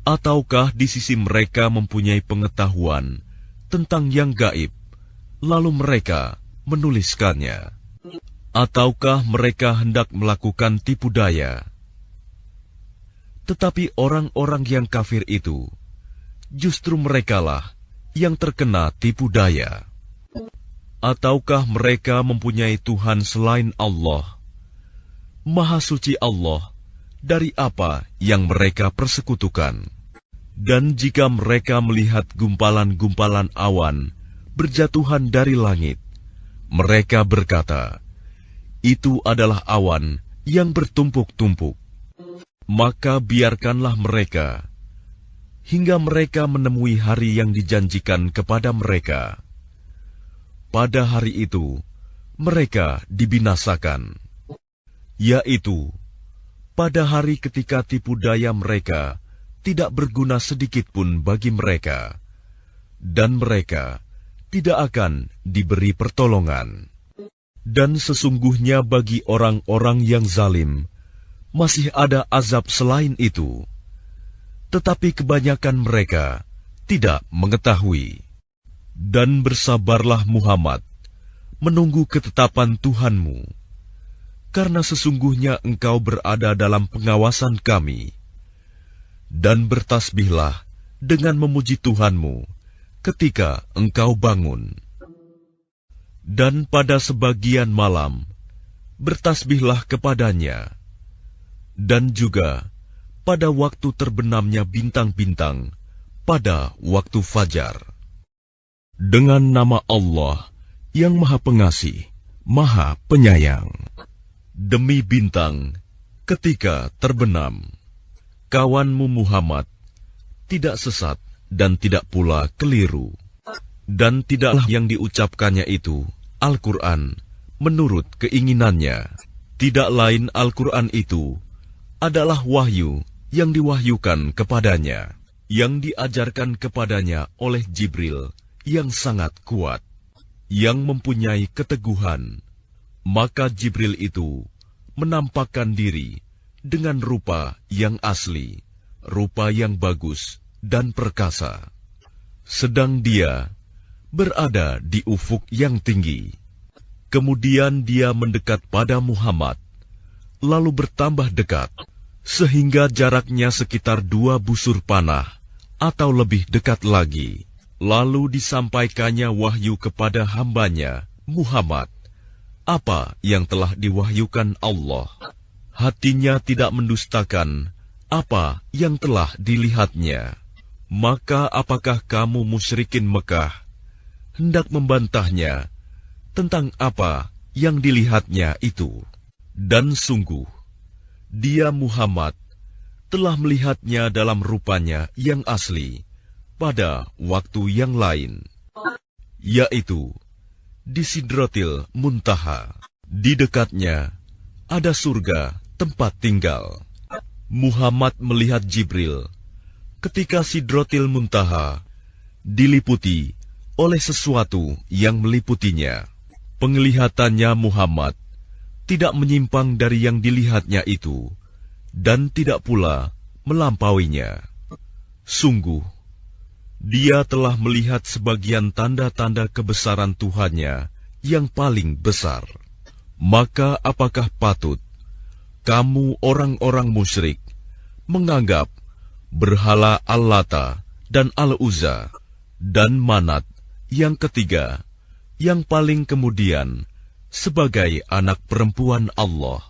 Ataukah di sisi mereka mempunyai pengetahuan tentang yang gaib, lalu mereka menuliskannya? Ataukah mereka hendak melakukan tipu daya? Tetapi orang-orang yang kafir itu, justru merekalah yang terkena tipu daya. Ataukah mereka mempunyai Tuhan selain Allah? Maha suci Allah dari apa yang mereka persekutukan. Dan jika mereka melihat gumpalan-gumpalan awan berjatuhan dari langit, mereka berkata, "Itu adalah awan yang bertumpuk-tumpuk." Maka biarkanlah mereka hingga mereka menemui hari yang dijanjikan kepada mereka. Pada hari itu, mereka dibinasakan, yaitu pada hari ketika tipu daya mereka tidak berguna sedikit pun bagi mereka, dan mereka tidak akan diberi pertolongan. Dan sesungguhnya bagi orang-orang yang zalim, masih ada azab selain itu, tetapi kebanyakan mereka tidak mengetahui. Dan bersabarlah Muhammad, menunggu ketetapan Tuhanmu, karena sesungguhnya engkau berada dalam pengawasan kami. Dan bertasbihlah dengan memuji Tuhanmu ketika engkau bangun. Dan pada sebagian malam, bertasbihlah kepadanya. Dan juga pada waktu terbenamnya bintang-bintang pada waktu fajar. Dengan nama Allah yang Maha Pengasih, Maha Penyayang. Demi bintang ketika terbenam, kawanmu Muhammad tidak sesat dan tidak pula keliru. Dan tidaklah yang diucapkannya itu Al-Quran menurut keinginannya. Tidak lain Al-Quran itu adalah wahyu yang diwahyukan kepadanya, yang diajarkan kepadanya oleh Jibril yang sangat kuat, yang mempunyai keteguhan. Maka Jibril itu menampakkan diri dengan rupa yang asli, rupa yang bagus dan perkasa. Sedang dia berada di ufuk yang tinggi. Kemudian dia mendekat pada Muhammad, lalu bertambah dekat, sehingga jaraknya sekitar 2 busur panah atau lebih dekat lagi. Lalu disampaikannya wahyu kepada hambanya, Muhammad, apa yang telah diwahyukan Allah. Hatinya tidak mendustakan apa yang telah dilihatnya. Maka apakah kamu musyrikin Mekah hendak membantahnya tentang apa yang dilihatnya itu? Dan sungguh, dia Muhammad telah melihatnya dalam rupanya yang asli pada waktu yang lain, yaitu di Sidratil Muntaha. Di dekatnya ada surga tempat tinggal. Muhammad melihat Jibril ketika Sidratil Muntaha diliputi oleh sesuatu yang meliputinya. Penglihatannya Muhammad tidak menyimpang dari yang dilihatnya itu, dan tidak pula melampauinya. Sungguh, dia telah melihat sebagian tanda-tanda kebesaran Tuhannya yang paling besar. Maka apakah patut kamu orang-orang musyrik menganggap berhala Al-Lata dan Al-Uzza dan Manat yang ketiga, yang paling kemudian, sebagai anak perempuan Allah?